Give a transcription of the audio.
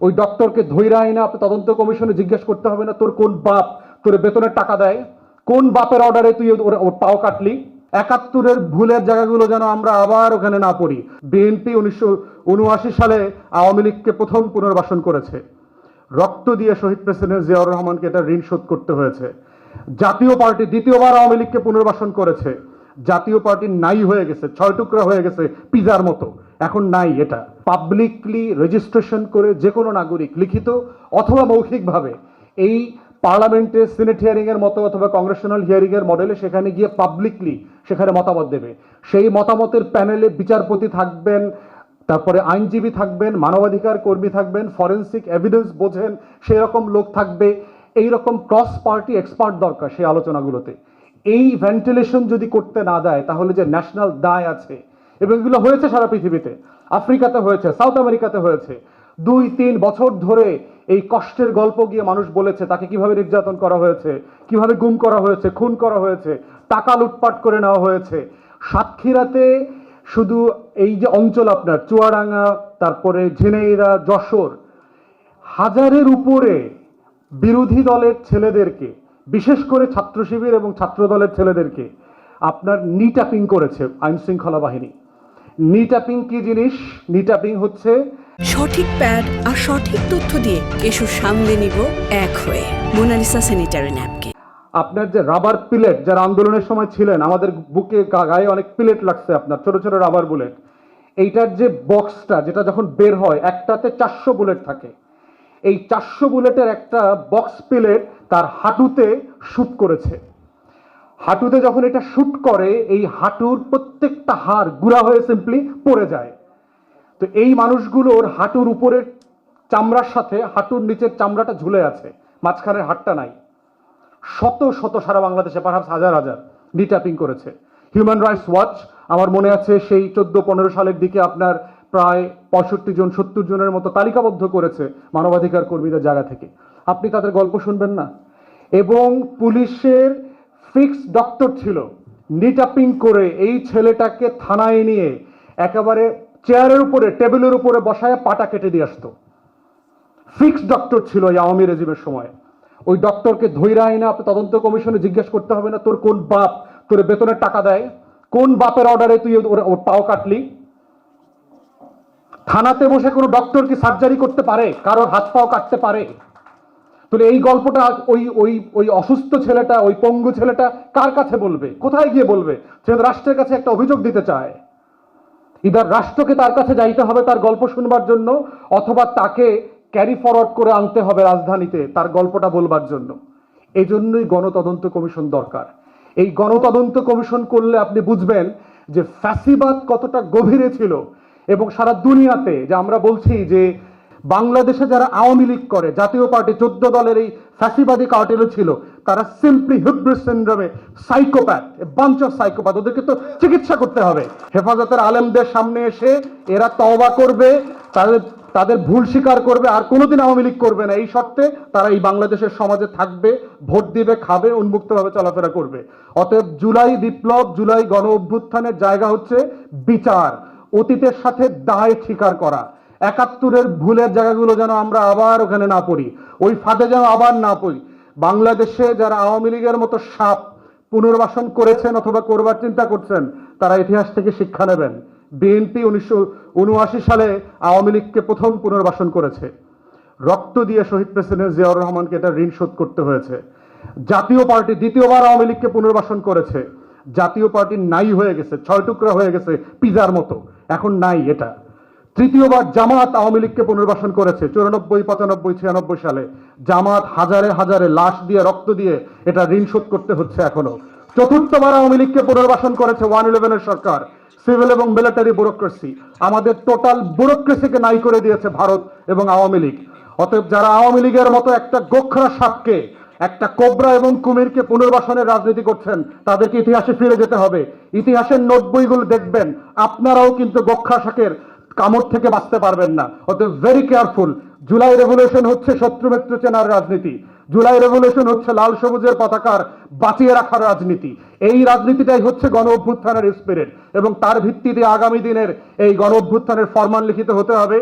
ওই ডক্টরকে ধইরা আইনা আপনি তদন্ত কমিশনে জিজ্ঞেস করতে হবে না তোর কোন বাপ তোর বেতনের টাকা দেয়, কোন বাপের অর্ডারে তুই ওর পাও কাটলি। ৭১-এর ভুলের জায়গাগুলো যেন আমরা আবার ওখানে না পড়ি। বিএনপি ১৯৭৯ সালে আওয়ামী লীগকে প্রথম পুনর্বাসন করেছে, রক্ত দিয়ে শহীদ প্রেসিডেন্ট জিয়াউর রহমানকে এটা ঋণ শোধ করতে হয়েছে। জাতীয় পার্টি দ্বিতীয়বার আওয়ামী লীগকে পুনর্বাসন করেছে, জাতীয় পার্টি নাই হয়ে গেছে, ৬ টুকরা হয়ে গেছে পিজার মতো, এখন নাই। এটা পাবলিকলি রেজিস্ট্রেশন করে যে কোনো নাগরিক লিখিত অথবা মৌখিকভাবে এই পার্লামেন্টে সিনেট হিয়ারিং এর মতো অথবা কংগ্রেশনাল হিয়ারিং এর মডেলে সেখানে গিয়ে পাবলিকলি সেখানে মতামত দেবে। সেই মতামতের প্যানেলে বিচারপতি থাকবেন, তারপরে আইনজীবী থাকবেন, মানবাধিকার কর্মী থাকবেন, ফরেন্সিক এভিডেন্স বোঝেন সেই রকম লোক থাকবে। এই রকম ক্রস পার্টি এক্সপার্ট দরকার সেই আলোচনাগুলোতে। এই ভেন্টিলেশন যদি করতে না দেয় তাহলে যে ন্যাশনাল দায় আছে, এবং এগুলো হয়েছে সারা পৃথিবীতে, আফ্রিকাতে হয়েছে, সাউথ আমেরিকাতে হয়েছে, ২-৩ বছর ধরে এই কষ্টের গল্প গিয়ে মানুষ বলেছে তাকে কিভাবে নির্যাতন করা হয়েছে, কিভাবে গুম করা হয়েছে, খুন করা হয়েছে, টাকা লুটপাট করে নেওয়া হয়েছে। সাতক্ষীরাতে শুধু এই যে অঞ্চল আপনার চুয়াডাঙ্গা, তারপরে ঝিনাইদহ, যশোর, হাজারের উপরে বিরোধী দলের ছেলেদেরকে, বিশেষ করে ছাত্র শিবির এবং ছাত্র দলের ছেলেদেরকে আপনার নিট্যাপিং করেছে আইন শৃঙ্খলা বাহিনী। নিট্যাপিং কি জিনিস? নিট্যাপিং হচ্ছে সঠিক প্যাড আর সঠিক তথ্য দিয়ে কেশু সামলে নিব এক হয়ে মোনালিসা স্যানিটারি ন্যাপকিন। আপনার যে রাবার পিলেট, যারা আন্দোলনের সময় ছিলেন, আমাদের বুকে গায়ে অনেক পিলেট লাগছে, আপনার ছোট ছোট রাবার বুলেট, এইটার যে বক্সটা যেটা যখন বের হয় একটাতে ৪০০ বুলেট থাকে। এই ৪০০ বুলেটের একটা বক্স পিলেট তার হাঁটুতে শুট করেছে। হাঁটুতে যখন এটা শুট করে এই হাঁটুর প্রত্যেকটা হাড় গুঁড়া হয়ে সিম্পলি পড়ে যায়। তো এই মানুষগুলোর হাঁটুর উপরের চামড়ার সাথে হাঁটুর নিচের চামড়াটা ঝুলে আছে, মাঝখানের হাড়টা নাই। শত শত সারা বাংলাদেশে পারহাপস হাজার হাজার নিট্যাপিং করেছে। হিউম্যান রাইটস ওয়াচ আমার মনে আছে সেই ১৪-১৫ সালের দিকে আপনার প্রায় ৬৫ জন ৭০ জনের মতো তালিকাবদ্ধ করেছে মানবাধিকার কর্মীদের জায়গা থেকে। আপনি তাদের গল্প শুনবেন না? এবং পুলিশের ফিক্স ডক্টর ছিল, নিট্যাপিং করে এই ছেলেটাকে থানায় নিয়ে একেবারে চেয়ারের উপরে টেবিলের উপরে বসায় পাটা কেটে দিয়ে আসতো। ফিক্স ডক্টর ছিল এই আওয়ামী রেজিমের সময়। ওই ডক্টরকে ধইরা আইনা আপনি তদন্ত কমিশনে জিজ্ঞেস করতে হবে না তোর কোন বাপ তোর বেতনের টাকা দেয়, কোন বাপের অর্ডারে তুই ওর পাও কাটলি। থানাতে বসে কোনো ডক্টর কি সার্জারি করতে পারে? কারোর হাত পাও কাটতে পারে? তাহলে এই গল্পটা ওই ওই ওই অসুস্থ ছেলেটা, ওই পঙ্গু ছেলেটা কার কাছে বলবে, কোথায় গিয়ে বলবে? সে রাষ্ট্রের কাছে একটা অভিযোগ দিতে চায়। এবার রাষ্ট্রকে তার কাছে যাইতে হবে তার গল্প শুনবার জন্য, অথবা তাকে ক্যারি ফরওয়ার্ড করে আনতে হবে রাজধানীতে তার গল্পটা বলবার জন্য। এই জন্যই গণতদন্ত কমিশন দরকার। এই গণতদন্ত কমিশন করলে আপনি বুঝবেন যে ফ্যাসিবাদ কতটা গভীরে ছিল। এবং সারা দুনিয়াতে যে আমরা বলছি যে বাংলাদেশে যারা আওয়ামী লীগ করে, জাতীয় পার্টি ১৪ দলের এই ফ্যাসিবাদী কার্টেলে ছিল, তারা সিম্পলি হিব্রিস সিনড্রোমে সাইকোপ্যাথ, বাঞ্চ অফ সাইকোপ্যাথ। ওদেরকে তো চিকিৎসা করতে হবে। হেফাজতের আলেমদের সামনে এসে এরা তওবা করবে, তাদের তাদের ভুল স্বীকার করবে, আর কোনোদিন আওয়ামী লীগ করবে না, এই শর্তে তারা এই বাংলাদেশের সমাজে থাকবে, ভোট দিবে, খাবে, উন্মুক্তভাবে চলাফেরা করবে। অতএব জুলাই বিপ্লব, জুলাই গণ অভ্যুত্থানের জায়গা হচ্ছে বিচার, অতীতের সাথে দায় স্বীকার করা। ৭১-এর ভুলের জায়গাগুলো যেন আমরা আবার ওখানে না পড়ি, ওই ফাঁদে যেন আবার না পড়ি। বাংলাদেশে যারা আওয়ামী লীগের মতো সাপ পুনর্বাসন করেছেন অথবা করবার চিন্তা করছেন, তারা ইতিহাস থেকে শিক্ষা নেবেন। বিএনপি ১৯৭৯ সালে আওয়ামী লীগকে প্রথম পুনর্বাসন করেছে, রক্ত দিয়ে শহীদ প্রেসিডেন্ট জিয়াউর রহমানকে এটা ঋণ শোধ করতে হয়েছে। জাতীয় পার্টি দ্বিতীয়বার আওয়ামী লীগকে পুনর্বাসন করেছে, জাতীয় পার্টি নাই হয়ে গেছে, ৬ টুকরা হয়ে গেছে পিজার মতো, এখন নাই। এটা তৃতীয়বার জামাত আওয়ামী লীগকে পুনর্বাসন করেছে ৯৪, ৯৫, ৯৬ সালে। জামাত হাজারে হাজারে লাশ দিয়ে রক্ত দিয়ে এটা ঋণ শোধ করতে হচ্ছে এখনো। চতুর্থবার আওয়ামী লীগকে পুনর্বাসন করেছে 111-এর সরকার, সিভিল এবং মিলিটারি ব্যুরোক্রেসি। আমাদের টোটাল ব্যুরোক্রেসিকে নাই করে দিয়েছে ভারত এবং আওয়ামী লীগ। অতএব যারা আওয়ামী লীগের মতো একটা গোখরা সাপকে, একটা কোবরা এবং কুমিরকে পুনর্বাসনের রাজনীতি করছেন, তাদেরকে ইতিহাসে ফিরে যেতে হবে। ইতিহাসের নোট বইগুলো দেখবেন, আপনারাও কিন্তু গোখরা শাকের কামড় থেকে বাঁচতে পারবেন না। অতএব ভেরি কেয়ারফুল। জুলাই রেভলিউশন হচ্ছে শত্রু মিত্র চেনার রাজনীতি। জুলাই রেভলিউশন হচ্ছে লাল সবুজের পতাকার বাঁচিয়ে রাখার রাজনীতি। এই রাজনীতিটাই হচ্ছে গণ অভ্যুত্থানের স্পিরিট, এবং তার ভিত্তিতে আগামী দিনের এই গণ অভ্যুত্থানের ফরমান লিখিত হতে হবে।